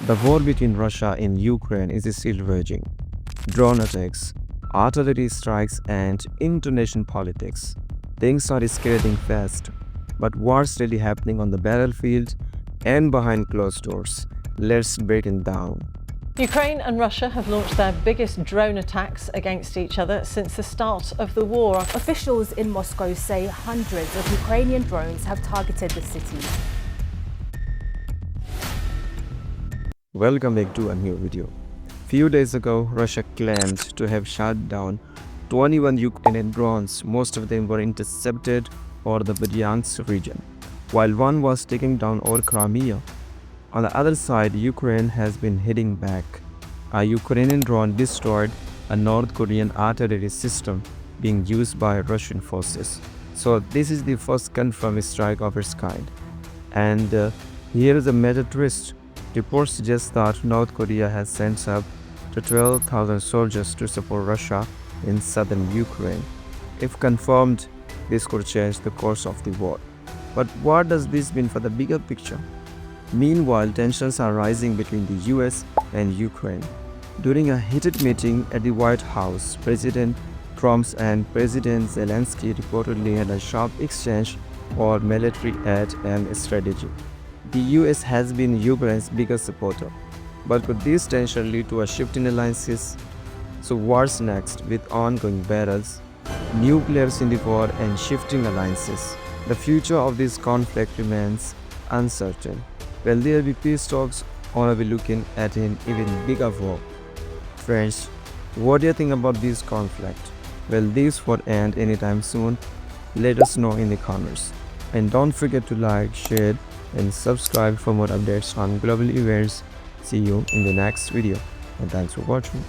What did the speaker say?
The war between Russia and Ukraine is still raging. Drone attacks, artillery strikes, and international politics. Things are escalating fast, but war's really happening on the battlefield and behind closed doors. Let's break it down. Ukraine and Russia have launched their biggest drone attacks against each other since the start of the war. Officials in Moscow say hundreds of Ukrainian drones have targeted the city. Welcome back to a new video. Few days ago, Russia claimed to have shot down 21 Ukrainian drones. Most of them were intercepted over the Bryansk region, while one was taken down over Crimea. On the other side, Ukraine has been hitting back. A Ukrainian drone destroyed a North Korean artillery system being used by Russian forces. So this is the first confirmed strike of its kind. And here is a major twist. Reports suggest that North Korea has sent up to 12,000 soldiers to support Russia in southern Ukraine. If confirmed, this could change the course of the war. But what does this mean for the bigger picture? Meanwhile, tensions are rising between the US and Ukraine. During a heated meeting at the White House, President Trump and President Zelensky reportedly had a sharp exchange on military aid and strategy. The US has been Ukraine's biggest supporter, but could this tension lead to a shift in alliances? So what's next with ongoing battles, new players in the war and shifting alliances? The future of this conflict remains uncertain. Will there be peace talks, or are we looking at an even bigger war? Friends, what do you think about this conflict? Will this war end anytime soon? Let us know in the comments. And don't forget to like, share, and subscribe for more updates on global events. See you in the next video, and thanks for watching.